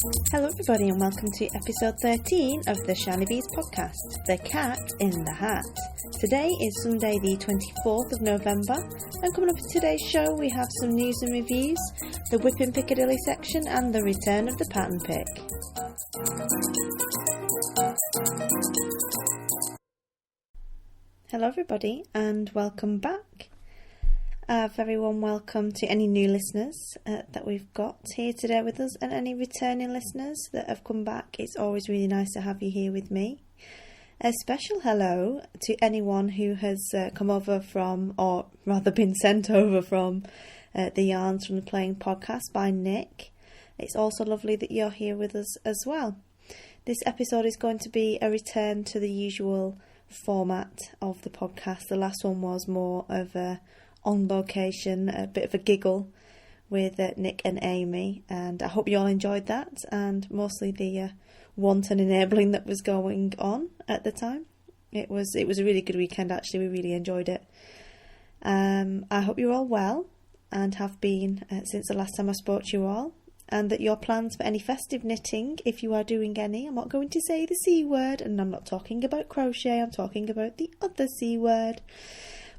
Hello everybody and welcome to episode 13 of the Shinybees podcast, The Cat in the Hat. Today is Sunday the 24th of November, and coming up in today's show we have some news and reviews, the Wippin Piccadilly section and the return of the pattern pick. Hello everybody and welcome back. A very warm welcome to any new listeners that we've got here today with us, and any returning listeners that have come back. It's always really nice to have you here with me. A special hello to anyone who has come over from, or rather been sent over from, the Yarns from the Playing podcast by Nick. It's also lovely that you're here with us as well. This episode is going to be a return to the usual format of the podcast. The last one was more of a on location, a bit of a giggle with Nick and Amy, and I hope you all enjoyed that, and mostly the wanton enabling that was going on at the time. It was a really good weekend actually. We really enjoyed it. I hope you're all well and have been since the last time I spoke to you all, and that your plans for any festive knitting, if you are doing any, I'm not going to say the C word, and I'm not talking about crochet, I'm talking about the other C word.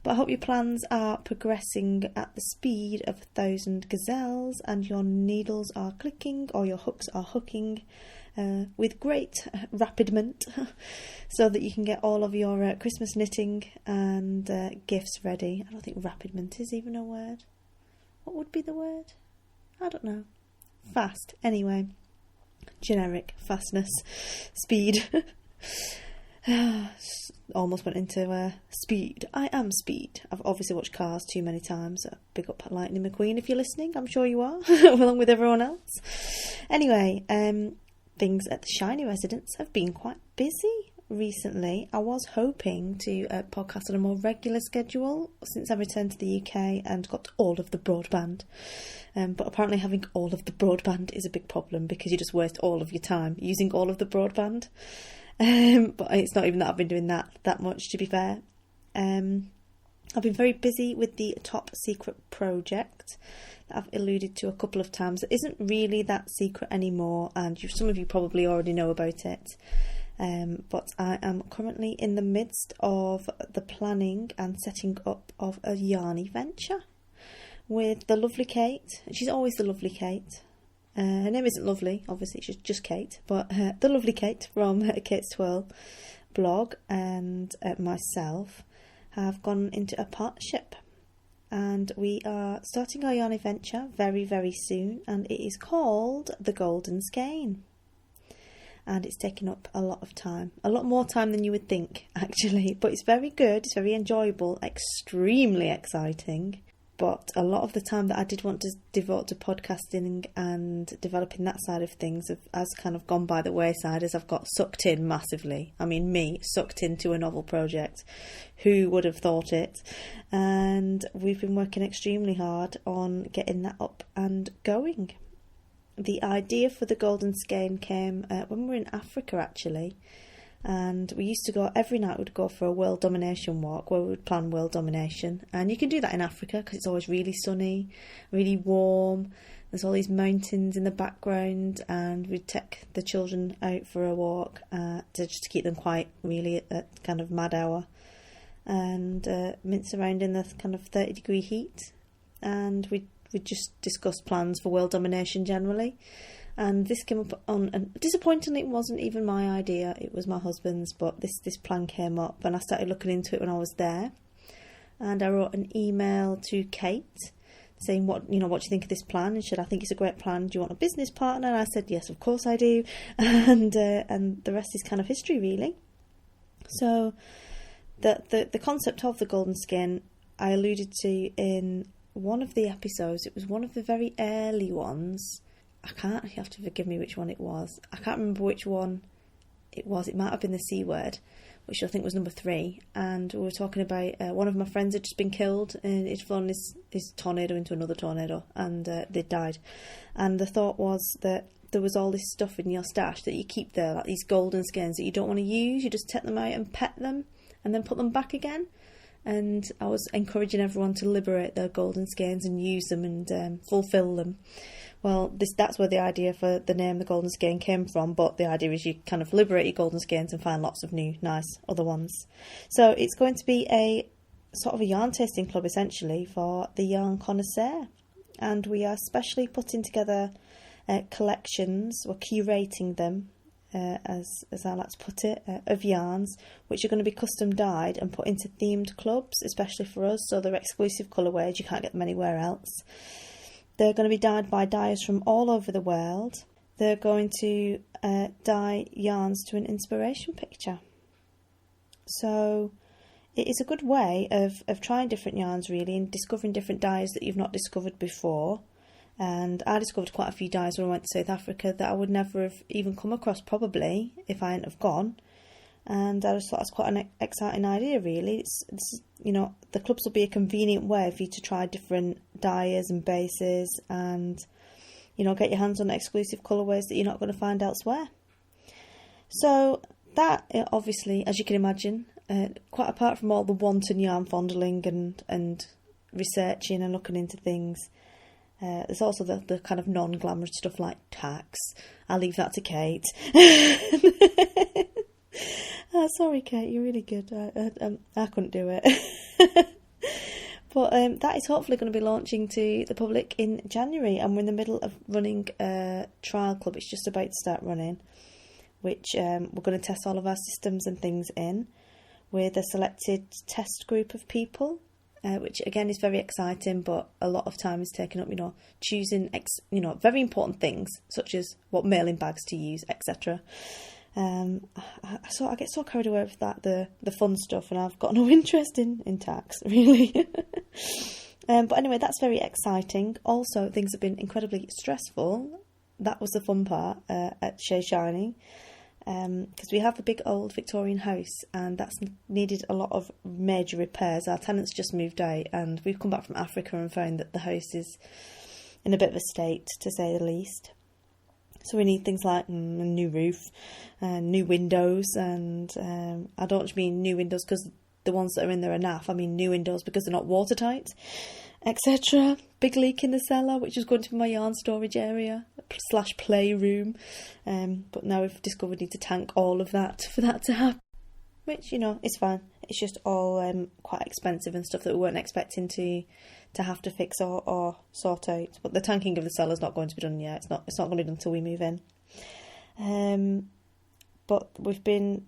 But I hope your plans are progressing at the speed of 1,000 gazelles, and your needles are clicking or your hooks are hooking with great rapidment so that you can get all of your Christmas knitting and gifts ready. I don't think rapidment is even a word. What would be the word? I don't know. Fast. Anyway. Generic. Fastness. Speed. Almost went into Speed. I am Speed. I've obviously watched Cars too many times. Big up Lightning McQueen if you're listening. I'm sure you are, along with everyone else. Anyway, things at the Shiny residence have been quite busy recently. I was hoping to podcast on a more regular schedule since I returned to the UK and got all of the broadband. But apparently having all of the broadband is a big problem because you just waste all of your time using all of the broadband. But it's not even that I've been doing that much, to be fair. I've been very busy with the top secret project that I've alluded to a couple of times. It isn't really that secret anymore, and some of you probably already know about it. But I am currently in the midst of the planning and setting up of a yarny venture with the lovely Kate. She's always the lovely Kate. Her name isn't Lovely, obviously, she's just Kate, but the lovely Kate from Kate's Twirl blog and myself have gone into a partnership, and we are starting our yarn adventure very, very soon, and it is called the Golden Skein, and it's taken up a lot of time, a lot more time than you would think actually, but it's very good, it's very enjoyable, extremely exciting. But a lot of the time that I did want to devote to podcasting and developing that side of things has kind of gone by the wayside as I've got sucked in massively. I mean, me, sucked into a novel project. Who would have thought it? And we've been working extremely hard on getting that up and going. The idea for the Golden Skein came when we were in Africa, actually. And we used to go, every night we'd go for a world domination walk where we would plan world domination. And you can do that in Africa because it's always really sunny, really warm. There's all these mountains in the background, and we'd take the children out for a walk just to keep them quiet, really, at kind of mad hour. And mince around in the kind of 30-degree heat. And we'd just discuss plans for world domination generally. And this came up on, and disappointingly it wasn't even my idea, it was my husband's, but this plan came up and I started looking into it when I was there. And I wrote an email to Kate saying, what do you think of this plan? And I think it's a great plan. Do you want a business partner? And I said, yes, of course I do. And the rest is kind of history, really. So the concept of the Golden Skein I alluded to in one of the episodes. It was one of the very early ones. You have to forgive me which one it was. I can't remember which one it was. It might have been the C word, which I think was number 3. And we were talking about one of my friends had just been killed, and he'd flown his tornado into another tornado, and they died. And the thought was that there was all this stuff in your stash that you keep there, like these golden skeins that you don't want to use. You just take them out and pet them, and then put them back again. and I was encouraging everyone to liberate their golden skeins and use them and fulfil them. Well, that's where the idea for the name the Golden Skein came from, but the idea is you kind of liberate your golden skeins and find lots of new, nice other ones. So it's going to be a sort of a yarn tasting club, essentially, for the yarn connoisseur. And we are specially putting together collections, we're curating them, as I like to put it, of yarns, which are going to be custom dyed and put into themed clubs, especially for us, so they're exclusive colourways, you can't get them anywhere else. They're going to be dyed by dyers from all over the world. They're going to dye yarns to an inspiration picture. So it is a good way of trying different yarns, really, and discovering different dyes that you've not discovered before. And I discovered quite a few dyes when I went to South Africa that I would never have even come across, probably, if I hadn't have gone. And I just thought that's quite an exciting idea, really. It's the clubs will be a convenient way for you to try different dyers and bases and, get your hands on exclusive colourways that you're not going to find elsewhere. So that, obviously, as you can imagine, quite apart from all the wanton yarn fondling and researching and looking into things, there's also the kind of non-glamorous stuff like tax. I'll leave that to Kate. Sorry, Kate, you're really good. I couldn't do it. But that is hopefully going to be launching to the public in January, and we're in the middle of running a trial club. It's just about to start running, which we're going to test all of our systems and things in with a selected test group of people, which again is very exciting, but a lot of time is taken up, choosing, very important things such as what mailing bags to use, etc. I get so carried away with that, the fun stuff, and I've got no interest in tax, really. But anyway, that's very exciting. Also, things have been incredibly stressful. That was the fun part at Shea Shining, because we have a big old Victorian house, and that's needed a lot of major repairs. Our tenants just moved out, and we've come back from Africa and found that the house is in a bit of a state, to say the least. So we need things like a new roof, new windows, and I don't just mean new windows because the ones that are in there are naff. I mean new windows because they're not watertight, etc. Big leak in the cellar, which is going to be my yarn storage area / playroom. But now we've discovered we need to tank all of that for that to happen. Which, it's fine. It's just all quite expensive and stuff that we weren't expecting to have to fix or sort out. But the tanking of the cellar is not going to be done yet. It's not going to be done until we move in. But we've been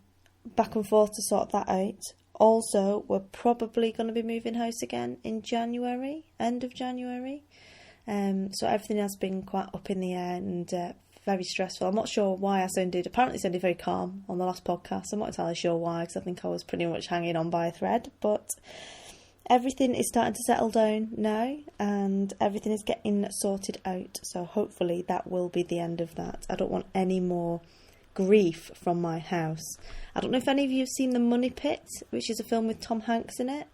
back and forth to sort that out. Also, we're probably going to be moving house again in January, end of January. So everything has been quite up in the air and very stressful. I'm not sure why I sounded very calm on the last podcast. I'm not entirely sure why, because I think I was pretty much hanging on by a thread. But everything is starting to settle down now, and everything is getting sorted out. So hopefully that will be the end of that. I don't want any more grief from my house. I don't know if any of you have seen The Money Pit, which is a film with Tom Hanks in it.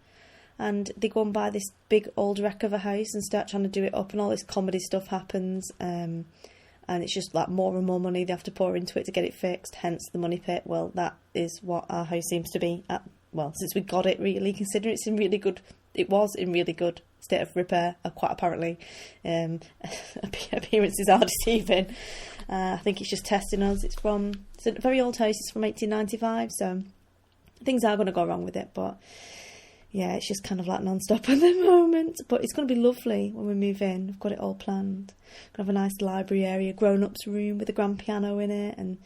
And they go and buy this big old wreck of a house and start trying to do it up, and all this comedy stuff happens. And it's just like more and more money they have to pour into it to get it fixed, hence The Money Pit. Well, that is what our house seems to be at, since we got it, really, considering it was in really good state of repair, quite apparently. Appearances are deceiving. I think it's just testing us. It's a very old house, it's from 1895, so things are going to go wrong with it, but yeah, it's just kind of like non-stop at the moment. But it's going to be lovely when we move in. We've got it all planned. Going to have a nice library area, grown-ups room with a grand piano in it, and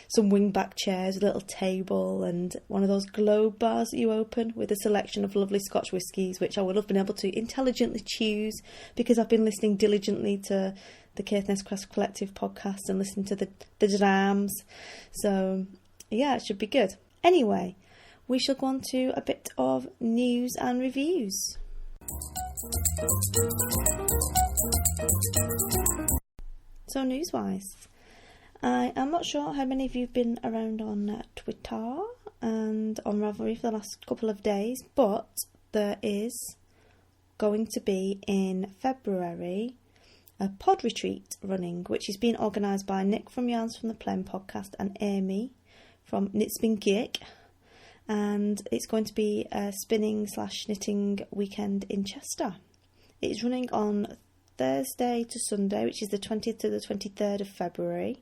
some wing-back chairs, a little table, and one of those globe bars that you open with a selection of lovely Scotch whiskies, which I would have been able to intelligently choose because I've been listening diligently to the Caithness Crest Collective podcast and listening to the drams. So, yeah, it should be good. Anyway, we shall go on to a bit of news and reviews. So news-wise, I am not sure how many of you have been around on Twitter and on Ravelry for the last couple of days, but there is going to be in February a pod retreat running, which is being organised by Nick from Yarns from the Plain podcast and Amy from Knitspin Geek. and it's going to be a spinning/knitting weekend in Chester. It's running on Thursday to Sunday, which is the 20th to the 23rd of February,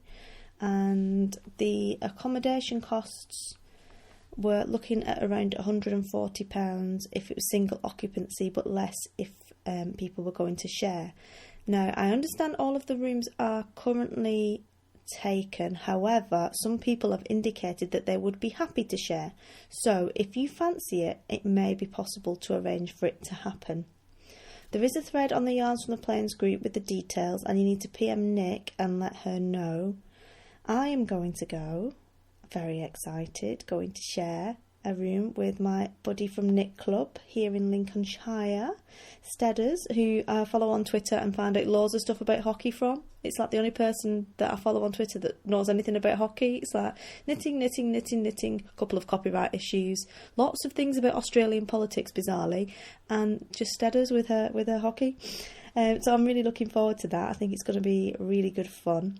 and the accommodation costs were looking at around £140 if it was single occupancy, but less if people were going to share. Now, I understand all of the rooms are currently taken. However, some people have indicated that they would be happy to share. So if you fancy it, it may be possible to arrange for it to happen. There is a thread on the Yarns from the Plains group with the details, and you need to PM Nick and let her know. I am going to go, very excited, going to share a room with my buddy from Knit Club here in Lincolnshire, Stedders, who I follow on Twitter and find out loads of stuff about hockey from. It's like the only person that I follow on Twitter that knows anything about hockey. It's like knitting, a couple of copyright issues, lots of things about Australian politics, bizarrely, and just Stedders with her hockey. So I'm really looking forward to that. I think it's going to be really good fun.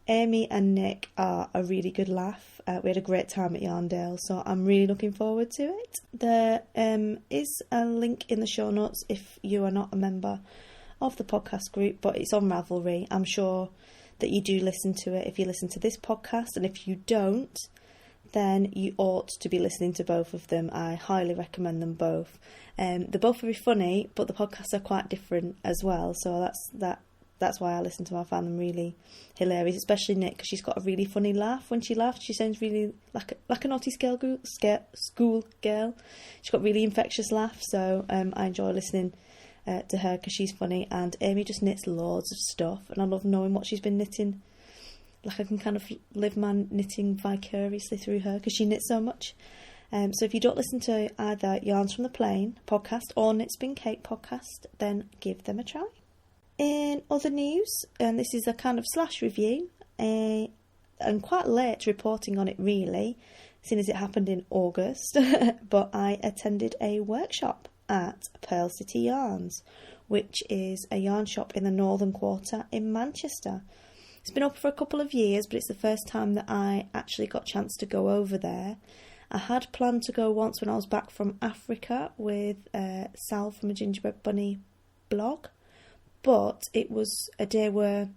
Amy and Nick are a really good laugh. We had a great time at Yarndale, so I'm really looking forward to it. There is a link in the show notes if you are not a member of the podcast group, but it's on Ravelry. I'm sure that you do listen to it if you listen to this podcast, and if you don't, then you ought to be listening to both of them. I highly recommend them both. They're both very funny, but the podcasts are quite different as well, so that's why I listen to them. I find them really hilarious, especially Nick, because she's got a really funny laugh. When she laughs, she sounds really like a naughty school girl. She's got a really infectious laugh, so I enjoy listening to her because she's funny. And Amy just knits loads of stuff, and I love knowing what she's been knitting. Like, I can kind of live my knitting vicariously through her because she knits so much. So if you don't listen to either Yarns from the Plain podcast or Knit Spin Cake podcast, then give them a try. In other news, and this is a kind of slash review, and quite late reporting on it really, seeing as it happened in August, but I attended a workshop at Purl City Yarns, which is a yarn shop in the Northern Quarter in Manchester. It's been up for a couple of years, but it's the first time that I actually got a chance to go over there. I had planned to go once when I was back from Africa with Sal from a Gingerbread Bunny blog, but it was a day where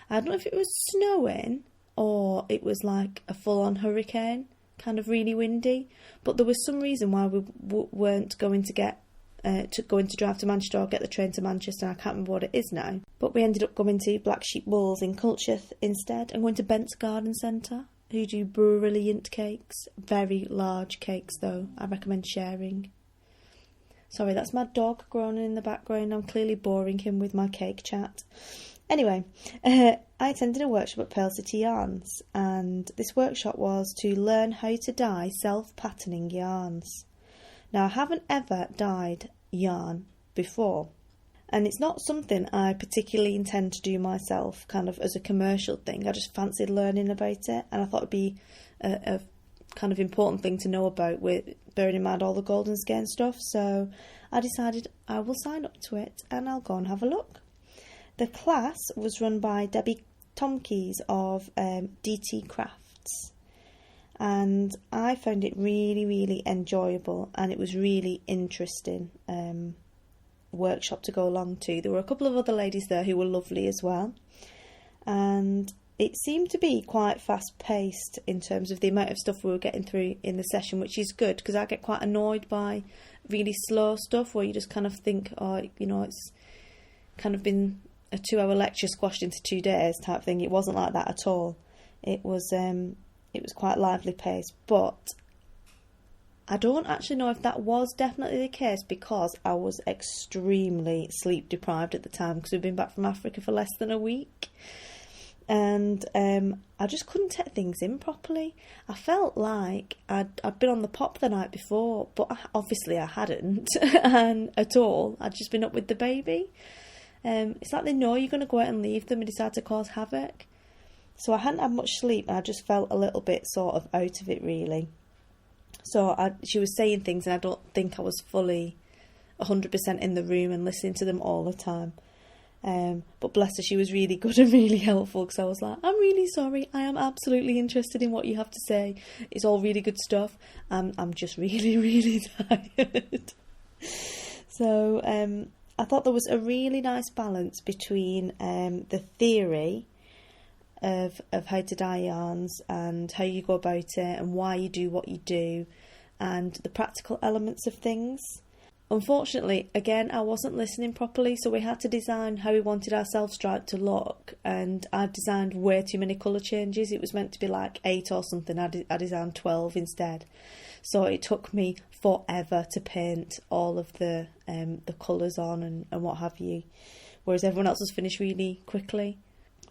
I don't know if it was snowing or it was like a full-on hurricane, kind of really windy, but there was some reason why we weren't going to drive to Manchester or get the train to Manchester. I can't remember what it is now, but we ended up going to Black Sheep Wools in Culcheth instead, and going to Bent's Garden Centre, who do brilliant cakes, very large cakes though. I recommend sharing. Sorry, that's my dog groaning in the background. I'm clearly boring him with my cake chat. Anyway, I attended a workshop at Purl City Yarns, and this workshop was to learn how to dye self-patterning yarns. Now, I haven't ever dyed yarn before, and it's not something I particularly intend to do myself, kind of as a commercial thing. I just fancied learning about it, and I thought it'd be a kind of important thing to know about, with bearing in mind all the Golden Skein stuff. So I decided I will sign up to it and I'll go and have a look. The class was run by Debbie Tomkeys of DT Crafts, and I found it really, really enjoyable, and it was really interesting workshop to go along to. There were a couple of other ladies there who were lovely as well, and it seemed to be quite fast-paced in terms of the amount of stuff we were getting through in the session, which is good, because I get quite annoyed by really slow stuff where you just kind of think, oh, you know, it's kind of been a 2-hour lecture squashed into 2 days type thing. It wasn't like that at all. It was quite lively paced, but I don't actually know if that was definitely the case, because I was extremely sleep deprived at the time, because we've been back from Africa for less than a week. And I just couldn't take things in properly. I felt like I'd been on the pop the night before, but obviously I hadn't and at all. I'd just been up with the baby. It's like they know you're going to go out and leave them and decide to cause havoc. So I hadn't had much sleep, and I just felt a little bit sort of out of it, really. So she was saying things, and I don't think I was fully 100% in the room and listening to them all the time. But bless her, she was really good and really helpful, because I was like, I'm really sorry, I am absolutely interested in what you have to say. It's all really good stuff. I'm just really, really tired. So I thought there was a really nice balance between the theory of how to dye yarns and how you go about it and why you do what you do, and the practical elements of things. Unfortunately, again, I wasn't listening properly, so we had to design how we wanted our self-stripe to look, and I designed way too many colour changes. It was meant to be like 8 or something. I designed 12 instead. So it took me forever to paint all of the colours on and what have you, whereas everyone else was finished really quickly.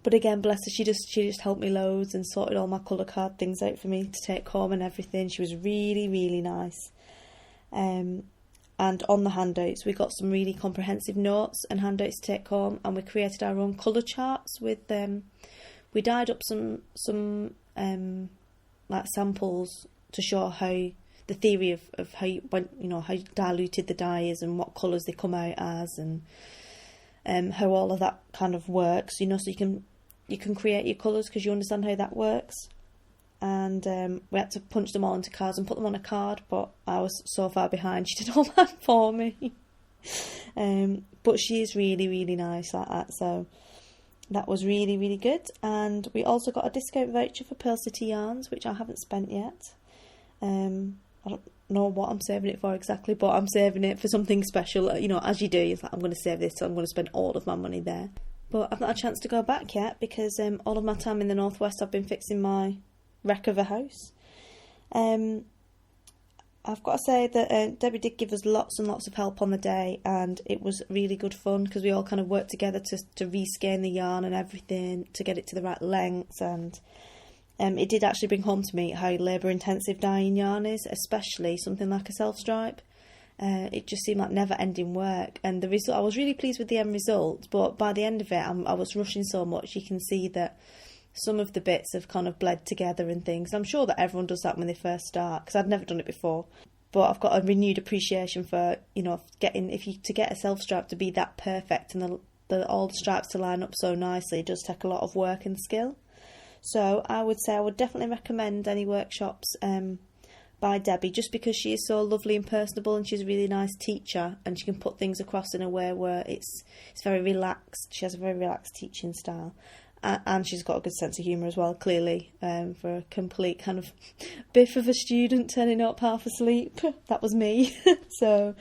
But again, bless her, she just helped me loads and sorted all my colour card things out for me to take home and everything. She was really, really nice. And on the handouts, we got some really comprehensive notes and handouts to take home, and we created our own colour charts with we dyed up some like samples to show how the theory of how how diluted the dye is and what colours they come out as, and how all of that kind of works. So you can create your colours because you understand how that works. And we had to punch them all into cards and put them on a card, but I was so far behind. She did all that for me. But she is really, really nice like that, so that was really, really good. And we also got a discount voucher for Purl City Yarns, which I haven't spent yet. I don't know what I'm saving it for exactly, but I'm saving it for something special. As you do, you're like, I'm going to save this, so I'm going to spend all of my money there. But I've not had a chance to go back yet, because all of my time in the Northwest I've been fixing my wreck of a house. I've got to say that Debbie did give us lots and lots of help on the day, and it was really good fun because we all kind of worked together to reskein the yarn and everything to get it to the right lengths. And it did actually bring home to me how labour intensive dyeing yarn is, especially something like a self stripe. It just seemed like never ending work, and the result, I was really pleased with the end result, but by the end of it I was rushing so much. You can see that some of the bits have kind of bled together and things. I'm sure that everyone does that when they first start, because I'd never done it before. But I've got a renewed appreciation for, to get a self-stripe to be that perfect and all the stripes to line up so nicely, it does take a lot of work and skill. So I would say I would definitely recommend any workshops by Debbie, just because she is so lovely and personable, and she's a really nice teacher, and she can put things across in a way where it's very relaxed. She has a very relaxed teaching style. And she's got a good sense of humour as well, clearly, for a complete kind of biff of a student turning up half asleep. That was me. So,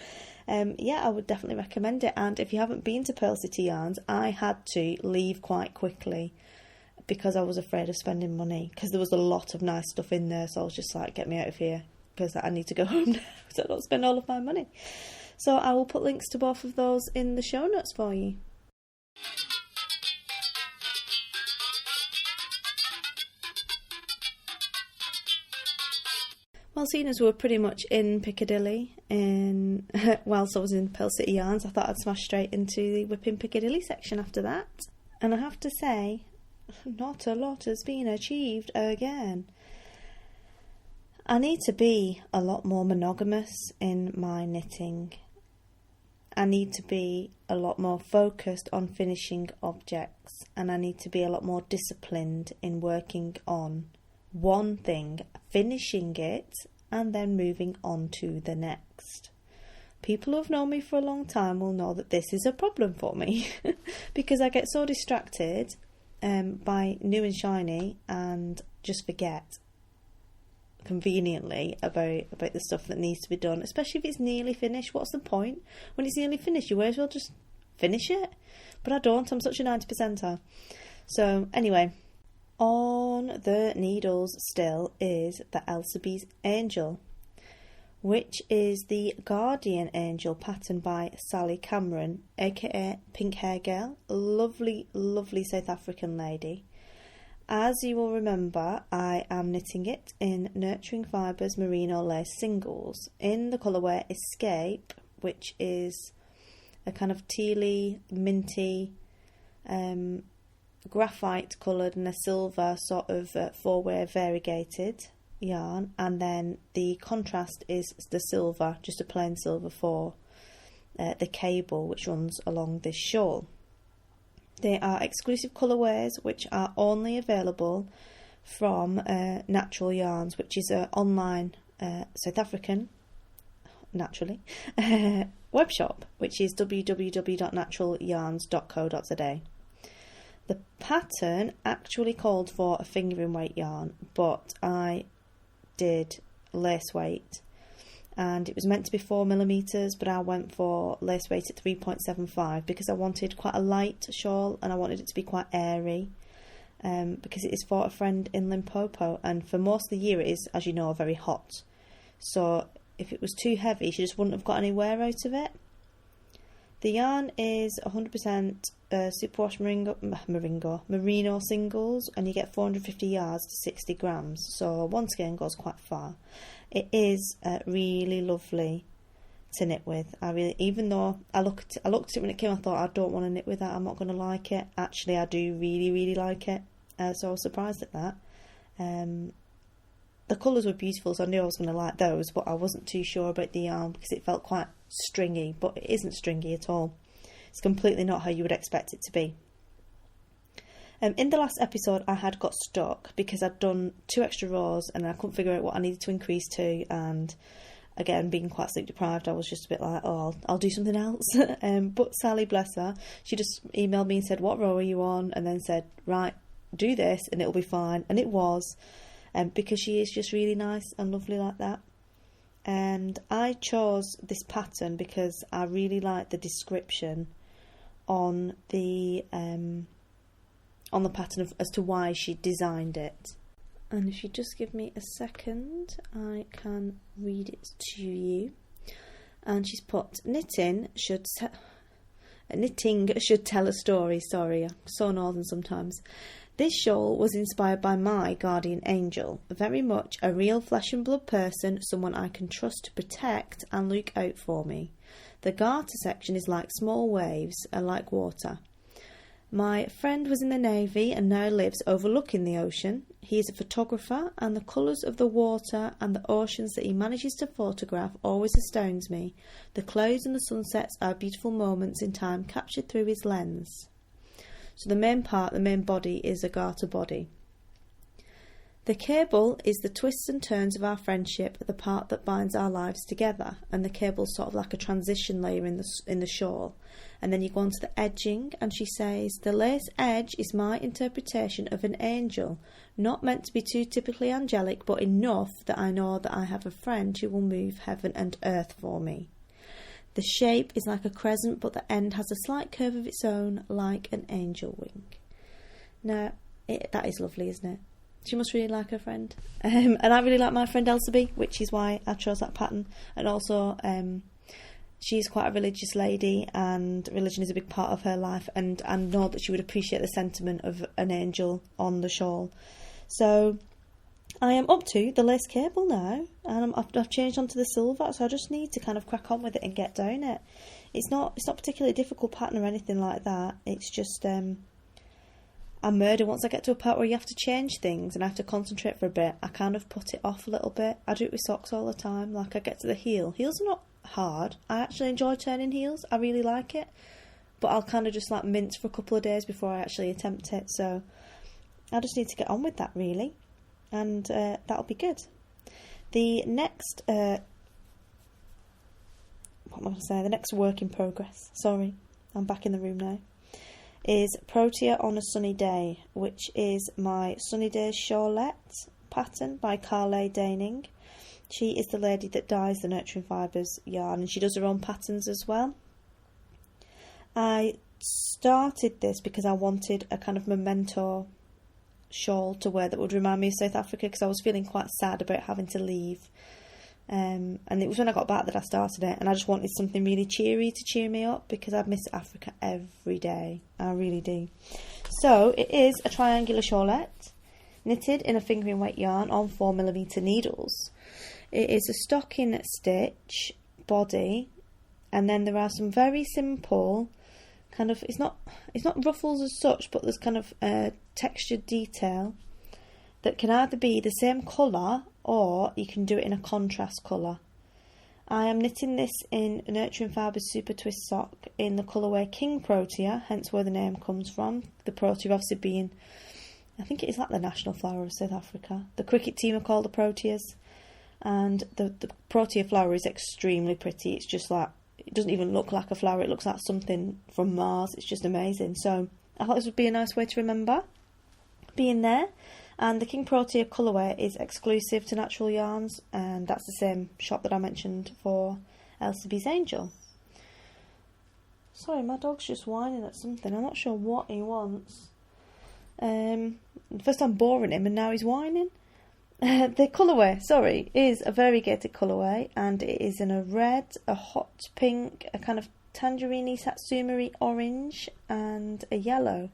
I would definitely recommend it. And if you haven't been to Purl City Yarns, I had to leave quite quickly because I was afraid of spending money, because there was a lot of nice stuff in there. So I was just like, get me out of here, because I need to go home now so I don't spend all of my money. So I will put links to both of those in the show notes for you. Well, seeing as we were pretty much in Piccadilly whilst I was in Purl City Yarns, I thought I'd smash straight into the Wippin Piccadilly section after that. And I have to say, not a lot has been achieved again. I need to be a lot more monogamous in my knitting. I need to be a lot more focused on finishing objects, and I need to be a lot more disciplined in working on one thing, finishing it, and then moving on to the next. People who have known me for a long time will know that this is a problem for me because I get so distracted by new and shiny and just forget conveniently about the stuff that needs to be done, especially if it's nearly finished. What's the point? When it's nearly finished, you may as well just finish it. But I don't. I'm such a 90%er. So anyway, on the needles still is the Shinybees Angel, which is the Guardian Angel patterned by Sally Cameron, aka Pink Hair Girl, a lovely, lovely South African lady. As you will remember, I am knitting it in Nurturing Fibres Merino Lace Singles in the colourway Escape, which is a kind of tealy, minty, graphite coloured and a silver sort of four-way variegated yarn, and then the contrast is the silver, just a plain silver for the cable which runs along this shawl. They are exclusive colourways which are only available from Natural Yarns, which is an online South African, naturally, web shop, which is www.naturalyarns.co.za. The pattern actually called for a fingering weight yarn, but I did lace weight, and it was meant to be 4mm, but I went for lace weight at 3.75 because I wanted quite a light shawl and I wanted it to be quite airy, because it is for a friend in Limpopo, and for most of the year it is, as you know, very hot. So if it was too heavy, she just wouldn't have got any wear out of it. The yarn is 100% superwash merino singles, and you get 450 yards to 60 grams, so one skein goes quite far. It is really lovely to knit with. Even though I looked at it when it came, I thought I don't want to knit with that, I'm not going to like it. Actually, I do really like it, so I was surprised at that. The colours were beautiful, so I knew I was going to like those, but I wasn't too sure about the yarn because it felt quite stringy, but it isn't stringy at all. It's completely not how you would expect it to be. In the last episode, I had got stuck because I'd done 2 extra rows and I couldn't figure out what I needed to increase to, and again, being quite sleep deprived, I was just a bit like, oh, I'll do something else. But Sally, bless her, she just emailed me and said, what row are you on? And then said, right, do this and it'll be fine. And it was, because she is just really nice and lovely like that. And I chose this pattern because I really like the description on the pattern as to why she designed it. And if you just give me a second, I can read it to you. And she's put, knitting should tell a story. Sorry, I'm so northern sometimes. This shawl was inspired by my guardian angel, very much a real flesh and blood person, someone I can trust to protect and look out for me. The garter section is like small waves and like water. My friend was in the Navy and now lives overlooking the ocean. He is a photographer, and the colours of the water and the oceans that he manages to photograph always astounds me. The clouds and the sunsets are beautiful moments in time captured through his lens. So the main body is a garter body. The cable is the twists and turns of our friendship, the part that binds our lives together, and the cable's sort of like a transition layer in the shawl. And then you go on to the edging, and she says, the lace edge is my interpretation of an angel, not meant to be too typically angelic, but enough that I know that I have a friend who will move heaven and earth for me. The shape is like a crescent, but the end has a slight curve of its own, like an angel wing. Now, that is lovely, isn't it? She must really like her friend. And I really like my friend Elsabe, which is why I chose that pattern. And also, she's quite a religious lady, and religion is a big part of her life. And I know that she would appreciate the sentiment of an angel on the shawl. So I am up to the lace cable now, and I've changed onto the silver, so I just need to kind of crack on with it and get down it. It's not particularly a difficult pattern or anything like that. It's just I murder once I get to a part where you have to change things and I have to concentrate for a bit. I kind of put it off a little bit. I do it with socks all the time. Like, I get to the heel. Heels are not hard. I actually enjoy turning heels. I really like it, but I'll kind of just like mince for a couple of days before I actually attempt it. So I just need to get on with that, really. And that'll be good. The next, what am I going to say? The next work in progress. Sorry, I'm back in the room now. Is Protea on a Sunny Day, which is my Sunny Days Shawlette pattern by Carly Daining. She is the lady that dyes the Nurturing Fibres yarn, and she does her own patterns as well. I started this because I wanted a kind of memento shawl to wear that would remind me of South Africa, because I was feeling quite sad about having to leave, and it was when I got back that I started it, and I just wanted something really cheery to cheer me up, because I miss Africa every day. I really do. So it is a triangular shawlette knitted in a fingering weight yarn on 4mm needles. It is a stocking stitch body, and then there are some very simple kind of, it's not ruffles as such, but there's kind of textured detail that can either be the same colour or you can do it in a contrast colour. I am knitting this in Nurturing Fibres Super Twist Sock in the colourway King Protea, hence where the name comes from. The Protea obviously being, I think it is like the national flower of South Africa. The cricket team are called the Proteas, and the Protea flower is extremely pretty. It's just like, it doesn't even look like a flower, it looks like something from Mars. It's just amazing. So I thought this would be a nice way to remember being there. And the King Protea colourway is exclusive to Natural Yarns, and that's the same shop that I mentioned for LCB's Angel. Sorry, my dog's just whining at something. I'm not sure what he wants. First I'm boring him and now he's whining. The colourway, is a variegated colourway, and it is in a red, a hot pink, a kind of tangerine-y, satsuma-y orange, and a yellow.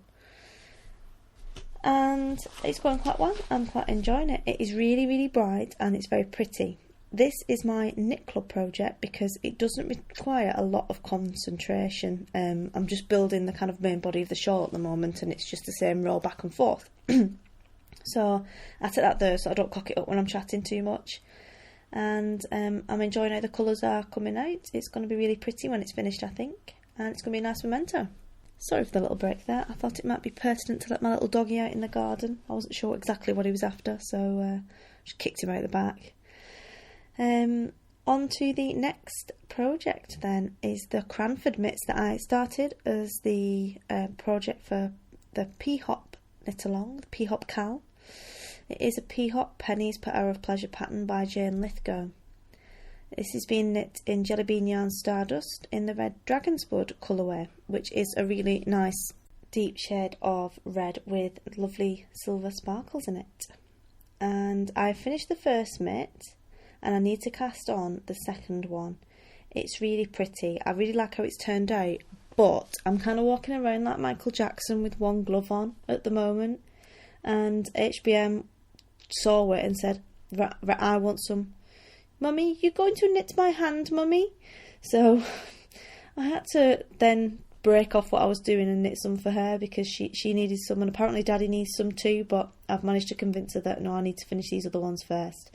And it's going quite well. I'm quite enjoying it. It is really, really bright and it's very pretty. This is my knit club project because it doesn't require a lot of concentration. I'm just building the kind of main body of the shawl at the moment, and it's just the same roll back and forth. So I take that there so I don't cock it up when I'm chatting too much. And I'm enjoying how the colours are coming out. It's going to be really pretty when it's finished, I think, and it's going to be a nice memento. Sorry for the little break there. I thought it might be pertinent to let my little doggy out in the garden. I wasn't sure exactly what he was after, so just kicked him out the back. On to the next project then is the Cranford mitts that I started as the project for the P-Hop knit along, the P-Hop Cal. It is a P-Hop pennies per hour of pleasure pattern by Jane Lithgow. This is being knit in Jelly Bean Yarn Stardust in the red Dragon's Blood colourway, which is a really nice deep shade of red with lovely silver sparkles in it. And I finished the first mitt and I need to cast on the second one. It's really pretty. I really like how it's turned out, but I'm kind of walking around like Michael Jackson with one glove on at the moment. And HBM saw it and said, I want some. Mummy, you're going to knit my hand, Mummy? So I had to then break off what I was doing and knit some for her because she needed some, and apparently Daddy needs some too, but I've managed to convince her that no, I need to finish these other ones first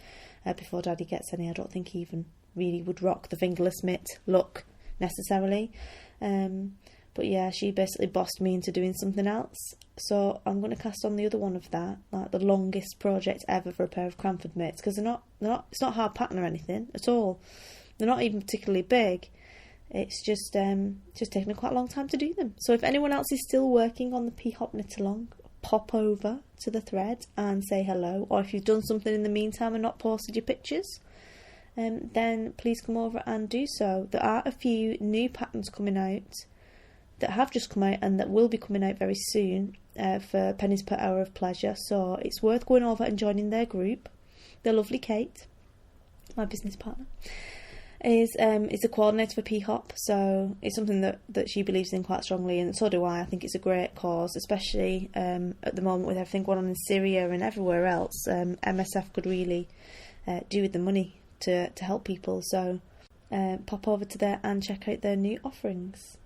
before Daddy gets any. I don't think he even really would rock the fingerless mitt look necessarily. But yeah, she basically bossed me into doing something else. So I'm going to cast on the other one of that, like the longest project ever for a pair of Cranford mitts, because they're not. It's not hard pattern or anything at all. They're not even particularly big. It's just taken me quite a long time to do them. So if anyone else is still working on the P-Hop knit along, pop over to the thread and say hello. Or if you've done something in the meantime and not posted your pictures, then please come over and do so. There are a few new patterns coming out that have just come out and that will be coming out very soon for pennies per hour of pleasure, so it's worth going over and joining their group. The lovely Kate, my business partner, is a coordinator for P-Hop, so it's something that she believes in quite strongly, and so do I. I think it's a great cause, especially at the moment with everything going on in Syria and everywhere else. MSF could really do with the money to help people, so pop over to there and check out their new offerings.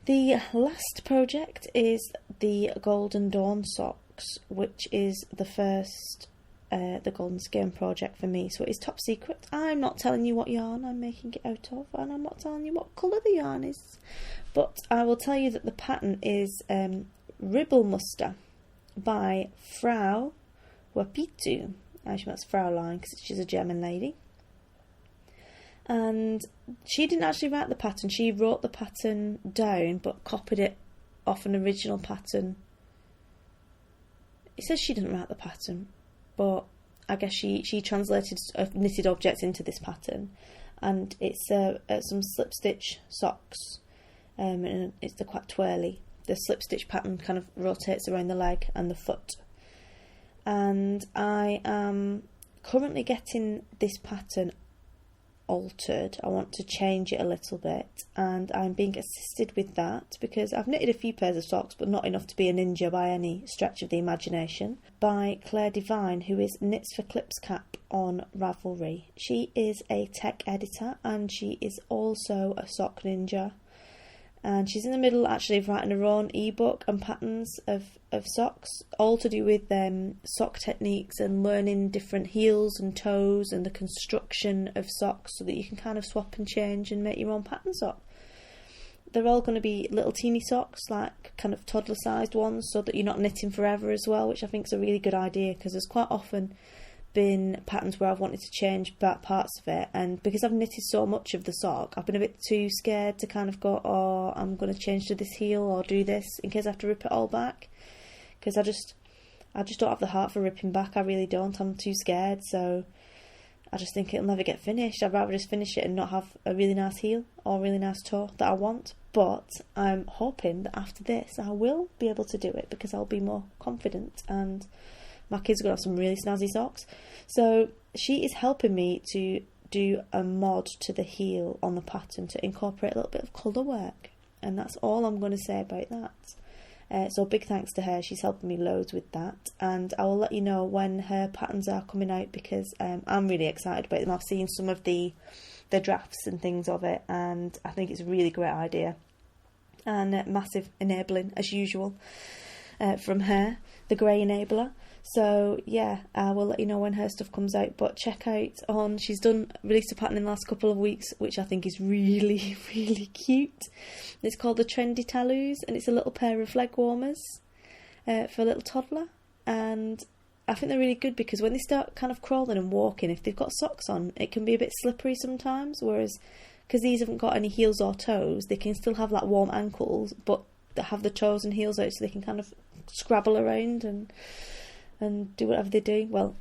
The last project is the Golden Dawn socks, which is the first the Golden Skein project for me, so it is top secret. I'm not telling you what yarn I'm making it out of, and I'm not telling you what colour the yarn is, but I will tell you that the pattern is Ribble Muster by Frau Wapitu. Actually, that's Fraulein because she's a German lady. And she didn't actually write the pattern, she wrote the pattern down but copied it off an original pattern. It says she didn't write the pattern, but I guess she translated a knitted object into this pattern, and it's some slip stitch socks, and they're quite twirly. The slip stitch pattern kind of rotates around the leg and the foot, and I am currently getting this pattern altered. I want to change it a little bit, and I'm being assisted with that because I've knitted a few pairs of socks, but not enough to be a ninja by any stretch of the imagination, by Claire Devine, who is Knits for Clips Cap on Ravelry. She is a tech editor and she is also a sock ninja. And she's in the middle actually of writing her own ebook and patterns of socks, all to do with sock techniques and learning different heels and toes and the construction of socks so that you can kind of swap and change and make your own pattern sock. They're all going to be little teeny socks, like kind of toddler sized ones, so that you're not knitting forever as well, which I think is a really good idea, because there's quite often been patterns where I've wanted to change parts of it, and because I've knitted so much of the sock, I've been a bit too scared to kind of go, oh, I'm going to change to this heel or do this in case I have to rip it all back, because I just don't have the heart for ripping back. I really don't. I'm too scared, so I just think it'll never get finished. I'd rather just finish it and not have a really nice heel or a really nice toe that I want. But I'm hoping that after this I will be able to do it, because I'll be more confident and my kids are going to have some really snazzy socks. So she is helping me to do a mod to the heel on the pattern to incorporate a little bit of colour work. And that's all I'm going to say about that. So big thanks to her. She's helping me loads with that. And I will let you know when her patterns are coming out, because I'm really excited about them. I've seen some of the drafts and things of it, and I think it's a really great idea. And massive enabling, as usual, from her, the grey enabler. So yeah, I will let you know when her stuff comes out. But check out she's released a pattern in the last couple of weeks, which I think is really, really cute. It's called the Trendy Talloos, and it's a little pair of leg warmers for a little toddler. And I think they're really good, because when they start kind of crawling and walking, if they've got socks on, it can be a bit slippery sometimes. Whereas, because these haven't got any heels or toes, they can still have like warm ankles, but they have the toes and heels out, so they can kind of scrabble around and do whatever they do. Well,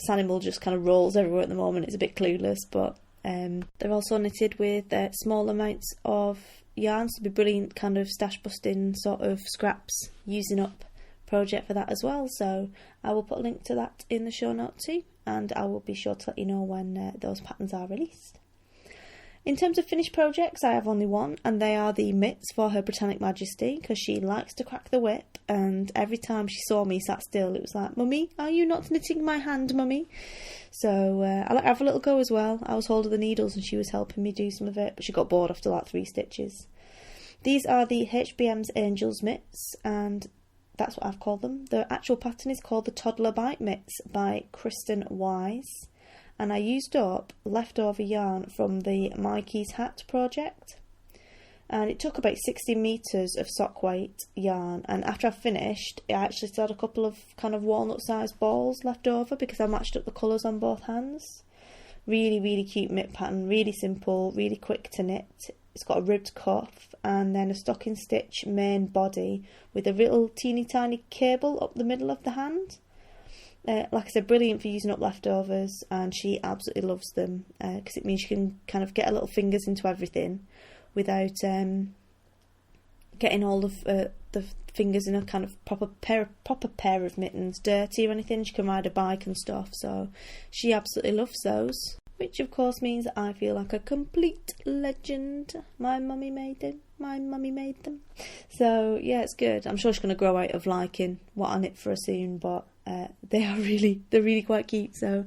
Sanimal just kind of rolls everywhere at the moment. It's a bit clueless, but they're also knitted with small amounts of yarns. To be brilliant kind of stash busting sort of scraps using up project for that as well. So I will put a link to that in the show notes too, and I will be sure to let you know when those patterns are released. In terms of finished projects, I have only one, and they are the mitts for Her Britannic Majesty, because she likes to crack the whip, and every time she saw me sat still, it was like, "Mummy, are you not knitting my hand, Mummy?" So I let her have a little go as well. I was holding the needles and she was helping me do some of it, but she got bored after like 3 stitches. These are the HBM's Angels mitts, and that's what I've called them. The actual pattern is called the Toddler Bite Mitts by Kristen Wise. And I used up leftover yarn from the Mikey's Hat project. And it took about 60 metres of sock weight yarn. And after I finished, I actually still had a couple of kind of walnut-sized balls left over, because I matched up the colours on both hands. Really, really cute mitt pattern. Really simple, really quick to knit. It's got a ribbed cuff and then a stocking stitch main body with a little teeny tiny cable up the middle of the hand. Like I said, brilliant for using up leftovers, and she absolutely loves them, because it means you can kind of get her little fingers into everything without getting all of the fingers in a kind of proper pair of mittens dirty or anything. She can ride a bike and stuff, so she absolutely loves those, which of course means that I feel like a complete legend. My mummy made them. So yeah, it's good. I'm sure she's going to grow out of liking what I knit for her soon, but they're really quite cute. So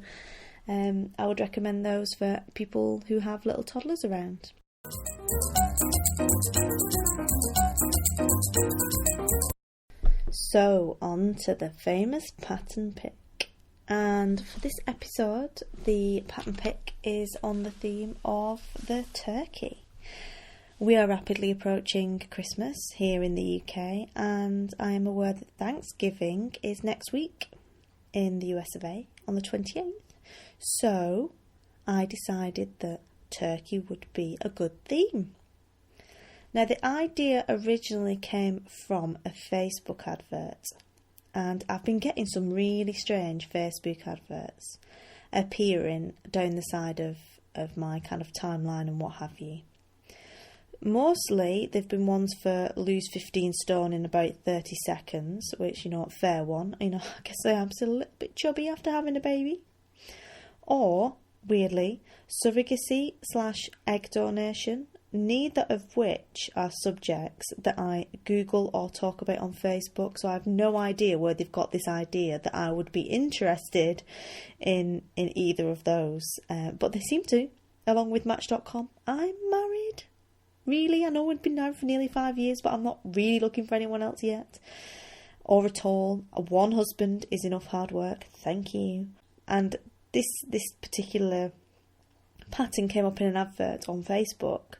I would recommend those for people who have little toddlers around. So on to the famous pattern pick. And for this episode, the pattern pick is on the theme of the turkey. We are rapidly approaching Christmas here in the UK, and I am aware that Thanksgiving is next week in the US of A on the 28th. So I decided that turkey would be a good theme. Now, the idea originally came from a Facebook advert, and I've been getting some really strange Facebook adverts appearing down the side of my kind of timeline and what have you. Mostly they've been ones for lose 15 stone in about 30 seconds, which, fair one. I guess I am still a little bit chubby after having a baby. Or, weirdly, surrogacy/egg donation, neither of which are subjects that I Google or talk about on Facebook, so I have no idea where they've got this idea that I would be interested in either of those. But they seem to, along with Match.com. I'm married. really. I know we've been married for nearly 5 years, but I'm not really looking for anyone else yet. Or at all. One husband is enough hard work. Thank you. And this particular pattern came up in an advert on Facebook,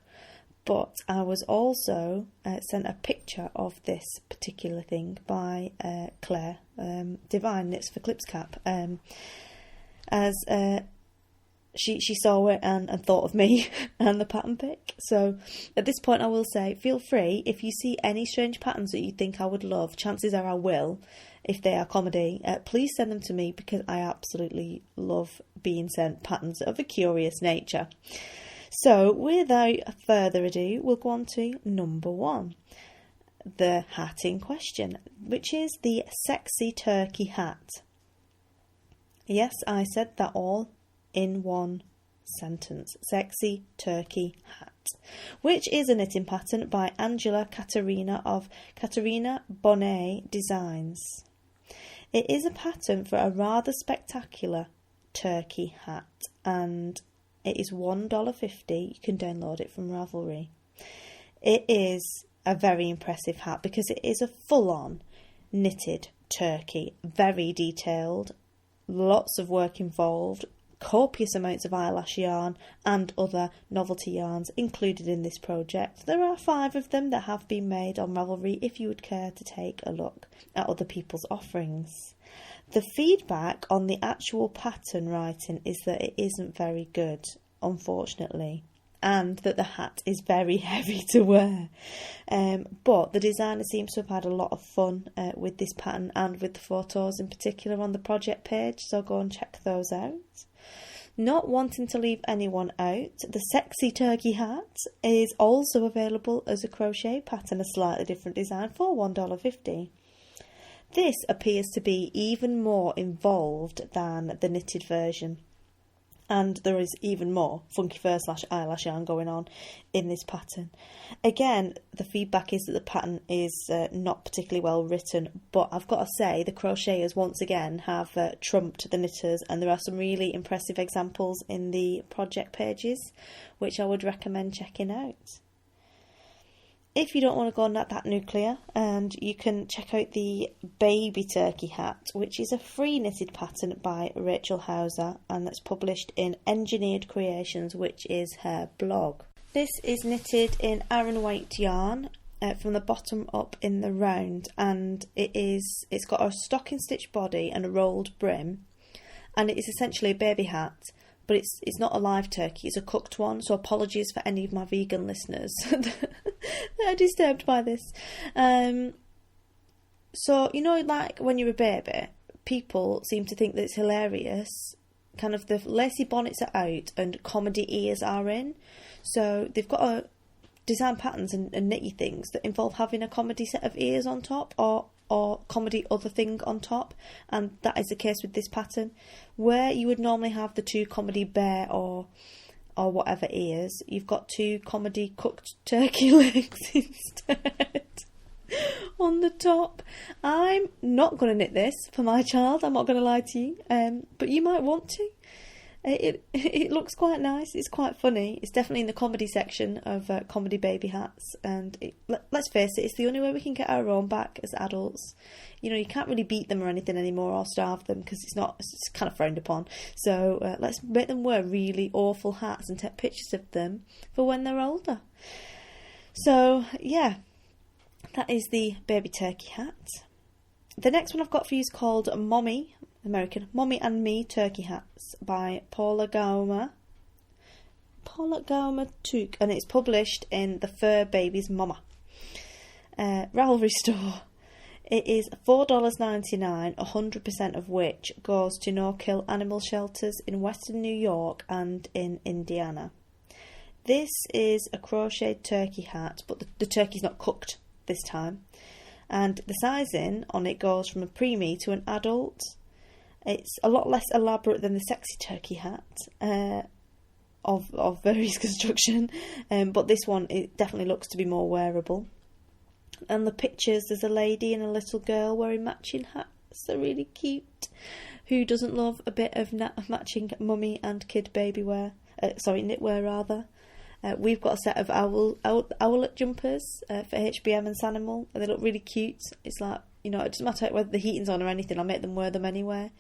but I was also sent a picture of this particular thing by Claire, Divine Knits for Clips Cap, as she saw it and thought of me and the pattern pic. So at this point I will say, feel free, if you see any strange patterns that you think I would love, chances are I will, if they are comedy, please send them to me, because I absolutely love being sent patterns of a curious nature. So without further ado, we'll go on to number 1, the hat in question, which is the sexy turkey hat. Yes, I said that all in one sentence. Sexy turkey hat, which is a knitting pattern by Angela Caterina of Caterina Bonnet Designs. It is a pattern for a rather spectacular turkey hat, and it is $1.50. You can download it from Ravelry. It is a very impressive hat because it is a full-on knitted turkey, very detailed, lots of work involved, copious amounts of eyelash yarn and other novelty yarns included in this project. There are 5 of them that have been made on Ravelry if you would care to take a look at other people's offerings. The feedback on the actual pattern writing is that it isn't very good, unfortunately, and that the hat is very heavy to wear. But the designer seems to have had a lot of fun with this pattern and with the photos in particular on the project page, so go and check those out. Not wanting to leave anyone out, the sexy turkey hat is also available as a crochet pattern, a slightly different design, for $1.50. This appears to be even more involved than the knitted version, and there is even more funky fur / eyelash yarn going on in this pattern. Again, the feedback is that the pattern is not particularly well written, but I've got to say the crocheters once again have trumped the knitters, and there are some really impressive examples in the project pages which I would recommend checking out. If you don't want to go on that nuclear, and you can check out the baby turkey hat, which is a free knitted pattern by Rachel Hauser, and that's published in Engineered Creations, which is her blog. This is knitted in Aran weight yarn from the bottom up in the round, and it's got a stocking stitch body and a rolled brim, and it is essentially a baby hat. But it's not a live turkey, it's a cooked one, so apologies for any of my vegan listeners that are disturbed by this. So, you know, like when you're a baby, people seem to think that it's hilarious. Kind of the lacy bonnets are out and comedy ears are in. So they've got to design patterns and knitty things that involve having a comedy set of ears on top or comedy other thing on top, and that is the case with this pattern, where you would normally have the 2 comedy bear or whatever ears, you've got 2 comedy cooked turkey legs instead on the top. I'm not going to knit this for my child, I'm not going to lie to you, but you might want to. It looks quite nice, it's quite funny, it's definitely in the comedy section of comedy baby hats, and let's face it, it's the only way we can get our own back as adults. You know, you can't really beat them or anything anymore or starve them, because it's kind of frowned upon, so let's make them wear really awful hats and take pictures of them for when they're older. So yeah, that is the baby turkey hat. The next one I've got for you is called Mommy and Me Turkey Hats by Paula Gaumer Took, and it's published in the Fur Babies Mama Ravelry store. It is $4.99, 100% of which goes to no-kill animal shelters in Western New York and in Indiana. This is a crocheted turkey hat, but the turkey's not cooked this time, and the sizing on it goes from a preemie to an adult. It's a lot less elaborate than the sexy turkey hat of various construction, but this one, it definitely looks to be more wearable. And the pictures, there's a lady and a little girl wearing matching hats. They're really cute. Who doesn't love a bit of matching mummy and kid baby wear? Knitwear rather. We've got a set of owlet jumpers for HBM and Sanimal, and they look really cute. It's like, you know, it doesn't matter whether the heating's on or anything, I make them wear them anyway.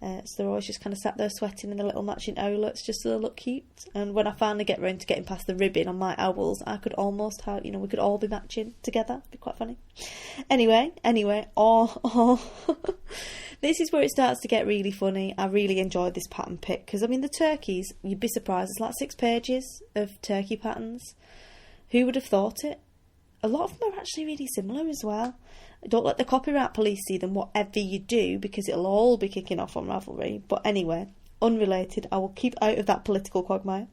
So they're always just kind of sat there sweating in the little matching owlets just so they look cute. And when I finally get round to getting past the ribbing on my owls, I could almost have, you know, we could all be matching together. It'd be quite funny. Anyway, this is where it starts to get really funny. I really enjoyed this pattern pick because, I mean, the turkeys, you'd be surprised, it's like 6 pages of turkey patterns. Who would have thought it? A lot of them are actually really similar as well. Don't let the copyright police see them, whatever you do, because it'll all be kicking off on Ravelry. But anyway, unrelated, I will keep out of that political quagmire.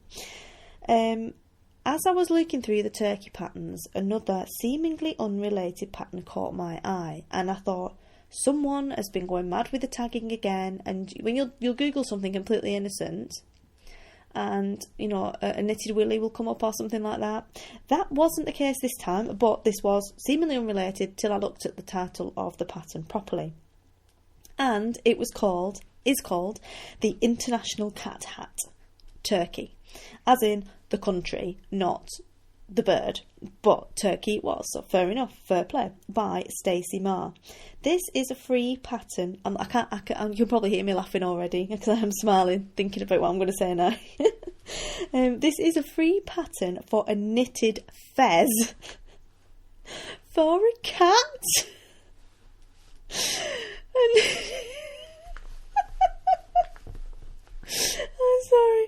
As I was looking through the turkey patterns, another seemingly unrelated pattern caught my eye, and I thought, someone has been going mad with the tagging again. And when you'll Google something completely innocent, and, you know, a knitted willy will come up or something like that. That wasn't the case this time, but this was seemingly unrelated till I looked at the title of the pattern properly. And it is called the International Cat Hat Turkey, as in the country, not the bird, but Turkey it was, so fair enough, fair play, by Stacey Marr. This is a free pattern. I can't, you'll probably hear me laughing already because I'm smiling, thinking about what I'm going to say now. This is a free pattern for a knitted fez for a cat. And I'm sorry.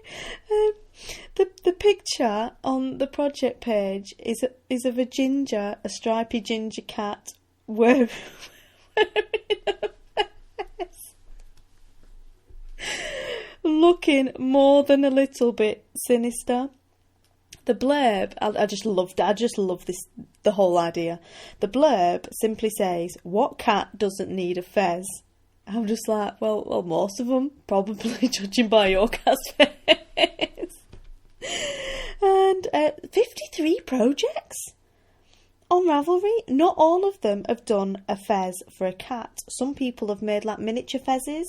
The picture on the project page is of a stripy ginger cat wearing a vest, looking more than a little bit sinister. The blurb, I just love this, the whole idea. The blurb simply says, "What cat doesn't need a fez?" I'm just like, well, most of them, probably, judging by your cat's face. And 53 projects on Ravelry. Not all of them have done a fez for a cat. Some people have made like miniature fezzes.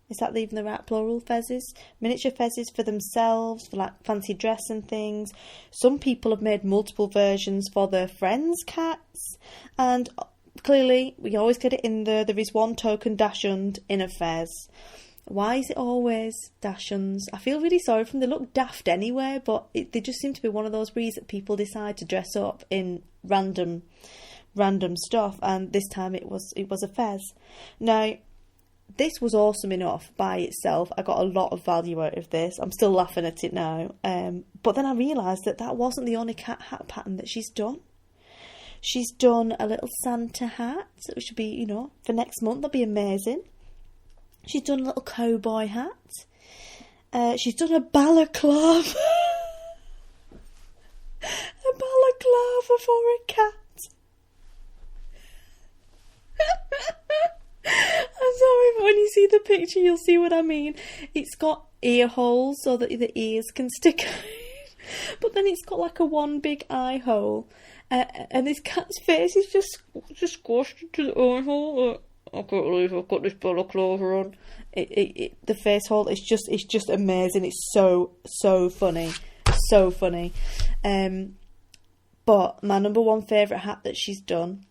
Is that even the right plural, fezzes? Miniature fezzes for themselves, for like fancy dress and things. Some people have made multiple versions for their friends' cats. And clearly, we always get it in there is one token dachshund in a fez. Why is it always dachshunds? I feel really sorry for them. They look daft anyway, but they just seem to be one of those breeds that people decide to dress up in random stuff. And this time it was a fez. Now, this was awesome enough by itself. I got a lot of value out of this. I'm still laughing at it now. But then I realised that wasn't the only cat hat pattern that she's done. She's done a little Santa hat, which should be, you know, for next month. That'll be amazing. She's done a little cowboy hat. She's done a balaclava. A balaclava for a cat. I'm sorry, but when you see the picture, you'll see what I mean. It's got ear holes so that the ears can stick out. But then it's got like a one big eye hole. And this cat's face is just squashed into the eye hole. I can't believe I've got this balaclava on. The face hole is just amazing. It's so funny, so funny. But my number one favourite hat that she's done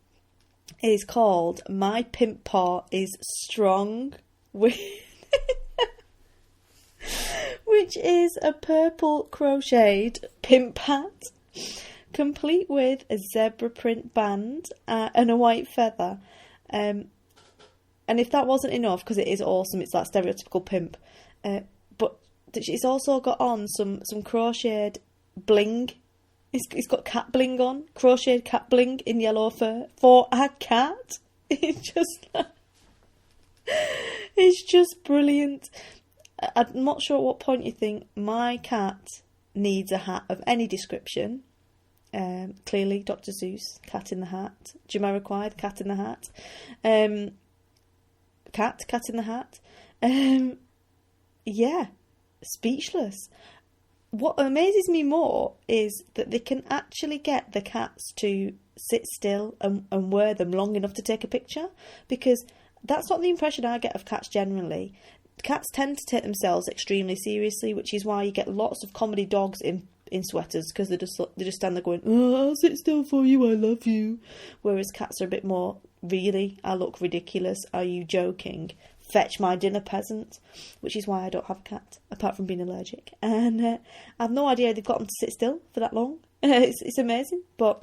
is called "My Pimp Paw is Strong," which is a purple crocheted pimp hat, complete with a zebra print band and a white feather. And if that wasn't enough, because it is awesome, it's that stereotypical pimp. But she's also got on some crocheted bling. It's got cat bling on, crocheted cat bling in yellow fur for a cat. It's just brilliant. I'm not sure at what point you think my cat needs a hat of any description. Clearly, Dr. Seuss, Cat in the Hat. Jamiroquai, Cat in the Hat. Cat in the Hat. Yeah, speechless. What amazes me more is that they can actually get the cats to sit still and wear them long enough to take a picture, because that's not the impression I get of cats generally. Cats tend to take themselves extremely seriously, which is why you get lots of comedy dogs in in sweaters because they just stand there going, oh, I'll sit still for you, I love you. Whereas cats are a bit more, really, I look ridiculous, are you joking? Fetch my dinner, peasant. Which is why I don't have a cat, apart from being allergic. And I have no idea they've got them to sit still for that long. It's amazing, but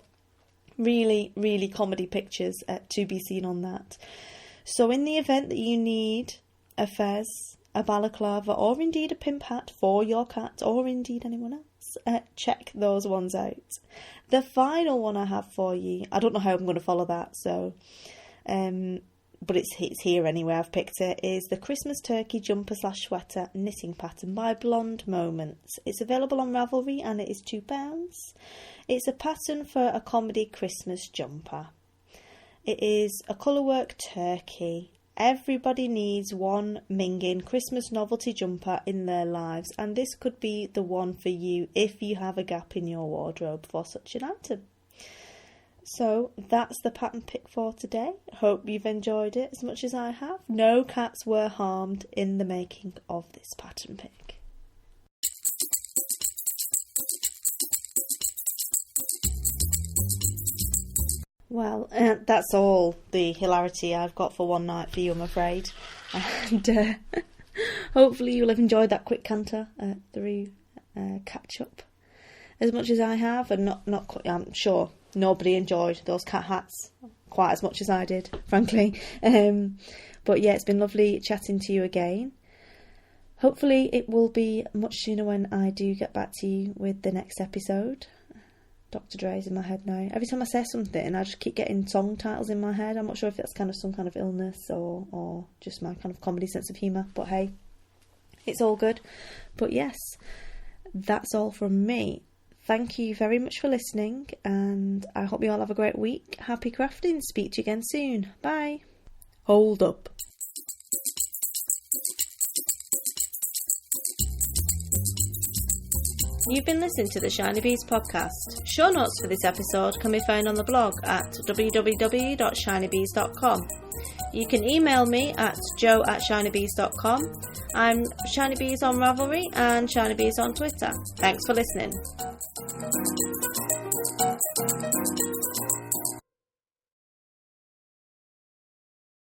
really, really comedy pictures to be seen on that. So in the event that you need a fez, a balaclava, or indeed a pimp hat for your cat, or indeed anyone else, check those ones out. The final one I have for you, I don't know how I'm going to follow that, so but it's here anyway, I've picked it, is the Christmas Turkey Jumper / Sweater Knitting Pattern by Blonde Moments. It's available on Ravelry and it is £2. It's a pattern for a comedy Christmas jumper. It is a colourwork turkey. Everybody needs one minging Christmas novelty jumper in their lives, and this could be the one for you if you have a gap in your wardrobe for such an item. So that's the pattern pick for today. Hope you've enjoyed it as much as I have. No cats were harmed in the making of this pattern pick. Well, that's all the hilarity I've got for one night for you, I'm afraid. And hopefully you'll have enjoyed that quick canter through catch up as much as I have, and not I'm sure nobody enjoyed those cat hats quite as much as I did, frankly. But yeah, it's been lovely chatting to you again. Hopefully it will be much sooner when I do get back to you with the next episode. Dr. Dre's in my head now. Every time I say something, I just keep getting song titles in my head. I'm not sure if that's kind of some kind of illness or just my kind of comedy sense of humour. But hey, it's all good. But yes, that's all from me. Thank you very much for listening, and I hope you all have a great week. Happy crafting. Speak to you again soon. Bye. Hold up. You've been listening to the Shinybees podcast. Show notes for this episode can be found on the blog at www.shinybees.com. You can email me at joe@shinybees.com. I'm Shinybees on Ravelry and Shinybees on Twitter. Thanks for listening.